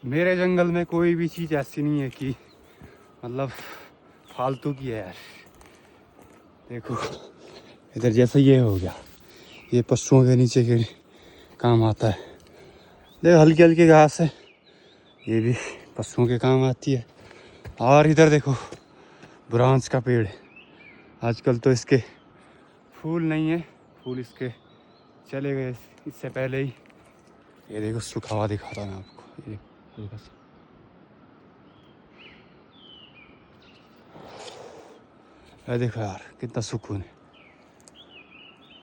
मेरे जंगल में कोई भी चीज़ ऐसी नहीं है कि मतलब फालतू की है यार। देखो इधर जैसे ये हो गया, ये पशुओं के नीचे के काम आता है। देखो हल्की हल्की घास है, ये भी पशुओं के काम आती है। और इधर देखो ब्रांच का पेड़ है। आजकल तो इसके फूल नहीं है, फूल इसके चले गए इससे पहले ही। ये देखो सूखा हुआ दिखाता मैं आपको, ये हल्का सा। ये देखो यार कितना सुकून है।